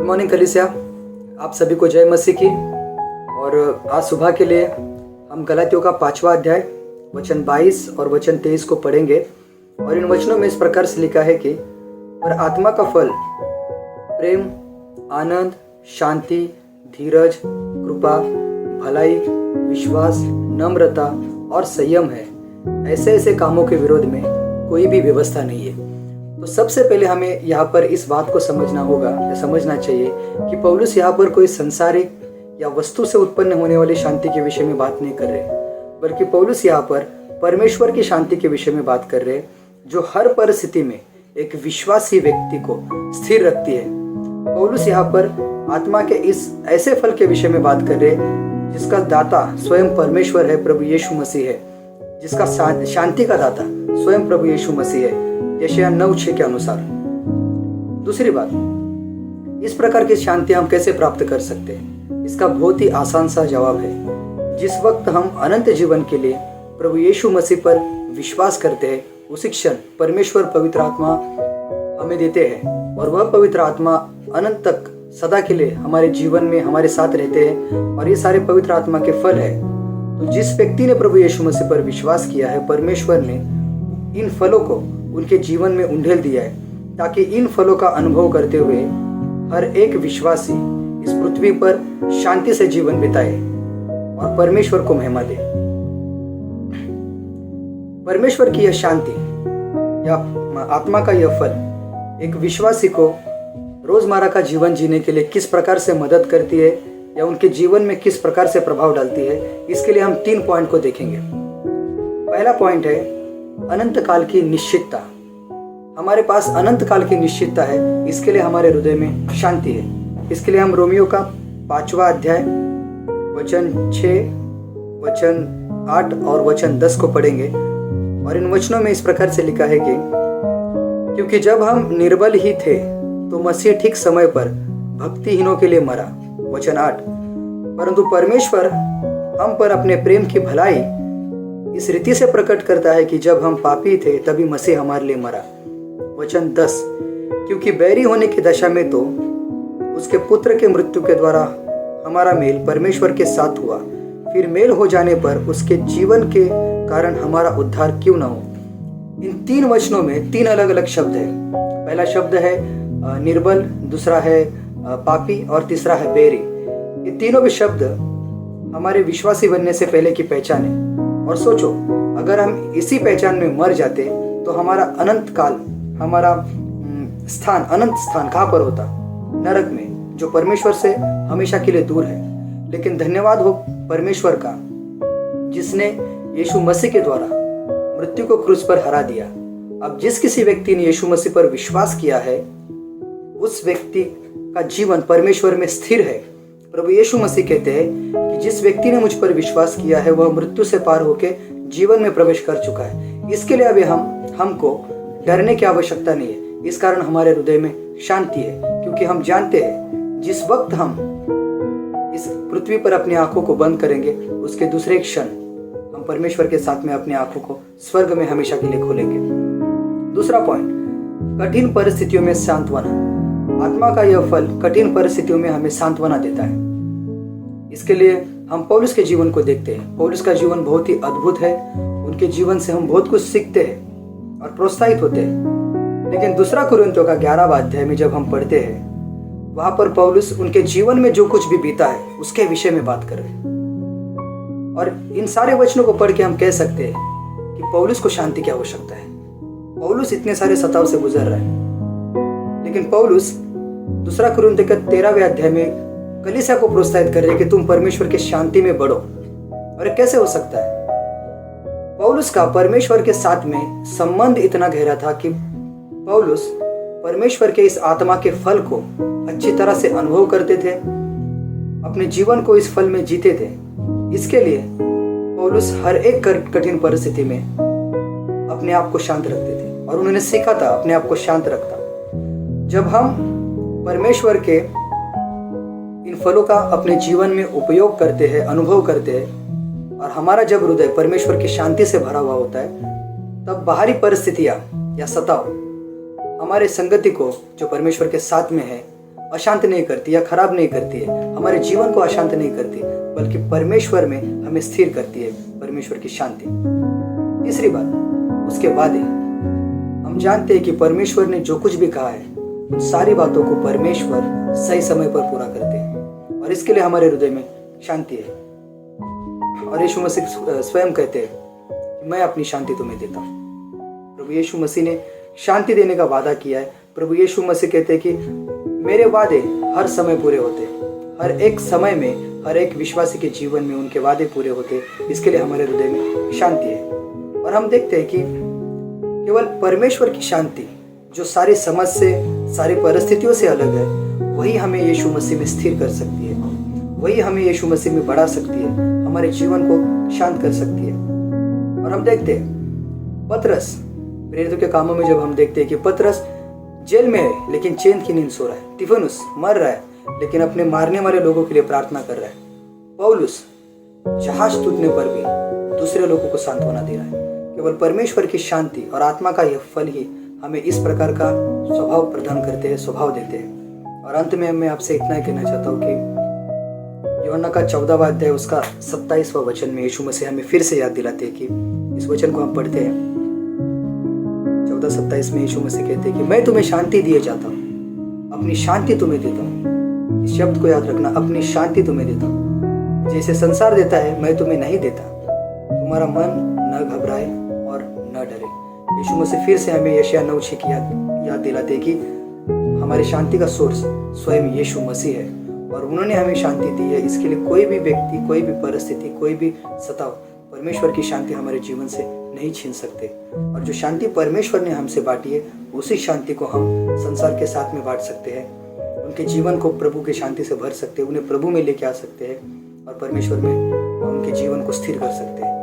Good morning कलीसिया, आप सभी को जय मसीह की। और आज सुबह के लिए हम गलातियों का 5वां अध्याय वचन 22 और वचन 23 को पढ़ेंगे। और इन वचनों में इस प्रकार से लिखा है कि पर आत्मा का फल प्रेम, आनंद, शांति, धीरज, कृपा, भलाई, विश्वास, नम्रता और संयम है। ऐसे ऐसे कामों के विरोध में कोई भी व्यवस्था नहीं है। तो सबसे पहले हमें यहाँ पर इस बात को समझना होगा या समझना चाहिए कि पौलुस यहाँ पर कोई संसारिक या वस्तु से उत्पन्न होने वाली शांति के विषय में बात नहीं कर रहे, बल्कि पौलुस यहाँ पर परमेश्वर की शांति के विषय में बात कर रहे हैं, जो हर परिस्थिति में एक विश्वासी व्यक्ति को स्थिर रखती है। पौलुस यहाँ पर आत्मा के इस ऐसे फल के विषय में बात कर रहे हैं जिसका दाता स्वयं परमेश्वर है, प्रभु यीशु मसीह है, जिसका शांति का दाता स्वयं प्रभु यीशु मसीह है, यशायाह 9:6 के अनुसार। दूसरी बात, इस प्रकार की शांति हम कैसे प्राप्त कर सकते हैं? इसका बहुत ही आसान सा जवाब है। जिस वक्त हम अनंत जीवन के लिए प्रभु यीशु मसीह पर विश्वास करते हैं, उसी क्षण परमेश्वर पवित्र आत्मा हमें देते हैं और वह पवित्र आत्मा अनंत तक सदा के लिए हमारे जीवन में हमारे साथ रहते हैं। और ये सारे पवित्र आत्मा के फल है। तो जिस व्यक्ति ने प्रभु यीशु मसीह पर विश्वास किया है, परमेश्वर ने इन फलों को उनके जीवन में उंडेल दिया है, ताकि इन फलों का अनुभव करते हुए हर एक विश्वासी इस पृथ्वी पर शांति से जीवन बिताए और परमेश्वर को महिमा दे। परमेश्वर की यह शांति या आत्मा का यह फल एक विश्वासी को रोजमर्रा का जीवन जीने के लिए किस प्रकार से मदद करती है या उनके जीवन में किस प्रकार से प्रभाव डालती है, इसके लिए हम 3 पॉइंट को देखेंगे। पहला पॉइंट है अनंत काल की निश्चितता। हमारे पास अनंत काल की निश्चितता है, इसके लिए हमारे हृदय में शांति है। इसके लिए हम रोमियो का 5वां अध्याय वचन 6, वचन 8 और वचन 10 को पढ़ेंगे। और इन वचनों में इस प्रकार से लिखा है कि क्योंकि जब हम निर्बल ही थे तो मसीह ठीक समय पर भक्तिहीनों के लिए मरा। वचन 8, परंतु परमेश्वर हम पर अपने प्रेम की भलाई इस रीति से प्रकट करता है कि जब हम पापी थे तभी मसीह हमारे लिए मरा। वचन 10, क्योंकि बैरी होने की दशा में तो उसके पुत्र के मृत्यु के द्वारा हमारा मेल परमेश्वर के साथ हुआ, फिर मेल हो जाने पर उसके जीवन के कारण हमारा उद्धार क्यों न हो। इन 3 वचनों में 3 अलग अलग शब्द है। पहला शब्द है निर्बल, दूसरा है पापी और तीसरा है बैरी। ये तीनों भी शब्द हमारे विश्वासी बनने से पहले की पहचान है। और सोचो, अगर हम इसी पहचान में मर जाते तो हमारा अनंत काल, हमारा अनंत स्थान कहाँ पर होता? नरक में, जो परमेश्वर से हमेशा के लिए दूर है। लेकिन धन्यवाद हो परमेश्वर का, जिसने यीशु मसीह के द्वारा मृत्यु को क्रूस पर हरा दिया। अब जिस किसी व्यक्ति ने यीशु मसीह पर विश्वास किया है, उस व्यक्ति का जीवन परमेश्वर में स्थिर है। प्रभु यीशु मसीह कहते हैं कि जिस व्यक्ति ने मुझ पर विश्वास किया है वह मृत्यु से पार होकर जीवन में प्रवेश कर चुका है। इसके लिए अभी हमको डरने की आवश्यकता नहीं है। इस कारण हमारे हृदय में शांति है, क्योंकि हम जानते हैं जिस वक्त हम इस पृथ्वी पर अपनी आंखों को बंद करेंगे, उसके दूसरे क्षण हम परमेश्वर के साथ में अपनी आंखों को स्वर्ग में हमेशा के लिए खोलेंगे। दूसरा पॉइंट, कठिन परिस्थितियों में सांत्वना। आत्मा का यह फल कठिन परिस्थितियों में हमें सांत्वना देता है। इसके लिए हम पौलुस के जीवन को देखते हैं। पौलुस का जीवन बहुत ही अद्भुत है। उनके जीवन से हम बहुत कुछ सीखते हैं और प्रोत्साहित होते हैं। लेकिन दूसरा कुरिन्थियों का 11वां अध्याय में जब हम पढ़ते हैं, वहां पर पौलुस उनके जीवन में जो कुछ भी बीता है उसके विषय में बात कर रहे हैं। और इन सारे वचनों को पढ़ के हम कह सकते हैं कि पौलुस को शांति की आवश्यकता है। पौलुस इतने सारे सताव से गुजर रहा है, लेकिन पौलुस दूसरा कुरिन्थियों के 13वें अध्याय में कलीसिया को प्रोत्साहित कर रहे हैं कि तुम परमेश्वर की शांति में बढ़ो। और कैसे हो सकता है? पौलुस का परमेश्वर के साथ में संबंध इतना गहरा था कि पौलुस परमेश्वर के इस आत्मा के फल को अच्छी तरह से अनुभव करते थे, अपने जीवन को इस फल में जीते थे। इसके लिए पौलुस हर एक कठिन परिस्थिति में अपने आप को शांत रखते थे और उन्होंने सीखा था अपने आप को शांत रखता। जब हम परमेश्वर के इन फलों का अपने जीवन में उपयोग करते हैं, अनुभव करते हैं, और हमारा जब हृदय परमेश्वर की शांति से भरा हुआ होता है, तब बाहरी परिस्थितियां या सताव हमारे संगति को, जो परमेश्वर के साथ में है, अशांत नहीं करती या खराब नहीं करती है, हमारे जीवन को अशांत नहीं करती, बल्कि परमेश्वर में हमें स्थिर करती है, परमेश्वर की शांति। तीसरी बात, उसके वादे। हम जानते हैं कि परमेश्वर ने जो कुछ भी कहा है उन सारी बातों को परमेश्वर सही समय पर पूरा करते हैं, और इसके लिए हमारे हृदय में शांति है। और यीशु मसीह स्वयं कहते हैं कि मैं अपनी शांति तुम्हें देता हूँ। प्रभु यीशु मसीह ने शांति देने का वादा किया है। प्रभु यीशु मसीह कहते हैं कि मेरे वादे हर समय पूरे होते हैं, हर एक समय में, हर एक विश्वासी के जीवन में उनके वादे पूरे होते हैं। इसके लिए हमारे हृदय में शांति है। और हम देखते हैं कि केवल परमेश्वर की शांति जो सारी समझ से, सारी परिस्थितियों से अलग है, वही हमें यीशु मसीह में स्थिर कर सकती है, वही हमें यीशु मसीह में बढ़ा सकती है, हमारे जीवन को शांत कर सकती है। और हम देखते हैं पतरस, प्रेरितों के कामों में जब हम देखते हैं कि पतरस जेल में है लेकिन चैन की नींद सो रहा है, तिफनुस मर रहा है लेकिन अपने मारने वाले लोगों के लिए प्रार्थना कर रहा है, पौलुस जहाज टूटने पर भी दूसरे लोगों को सांत्वना दे रहा है। केवल परमेश्वर की शांति और आत्मा का यह फल ही हमें इस प्रकार का स्वभाव प्रदान करते हैं, स्वभाव देते हैं। और अंत में मैं आपसे इतना ही कहना चाहता हूँ कि यूहन्ना का 14वां अध्याय उसका 27वां वचन में यीशु मसीह हमें फिर से याद दिलाते हैं कि इस वचन को हम पढ़ते हैं 14:27 में यीशु मसीह कहते हैं कि मैं तुम्हें शांति दिए जाता हूँ, अपनी शांति तुम्हें देता हूँ। इस शब्द को याद रखना, अपनी शांति तुम्हें देता हूँ। जैसे संसार देता है मैं तुम्हें नहीं देता। तुम्हारा मन न घबराए और न डरे। यीशु मसीह फिर से हमें यशायाह 9:6 की याद दिलाते कि हमारी शांति का सोर्स स्वयं यीशु मसीह है, और उन्होंने हमें शांति दी है। इसके लिए कोई भी व्यक्ति, कोई भी परिस्थिति, कोई भी सताव परमेश्वर की शांति हमारे जीवन से नहीं छीन सकते। और जो शांति परमेश्वर ने हमसे बांटी है, उसी शांति को हम संसार के साथ में बांट सकते हैं, उनके जीवन को प्रभु की शांति से भर सकते हैं, उन्हें प्रभु में लेके आ सकते हैं और परमेश्वर में उनके जीवन को स्थिर कर सकते हैं।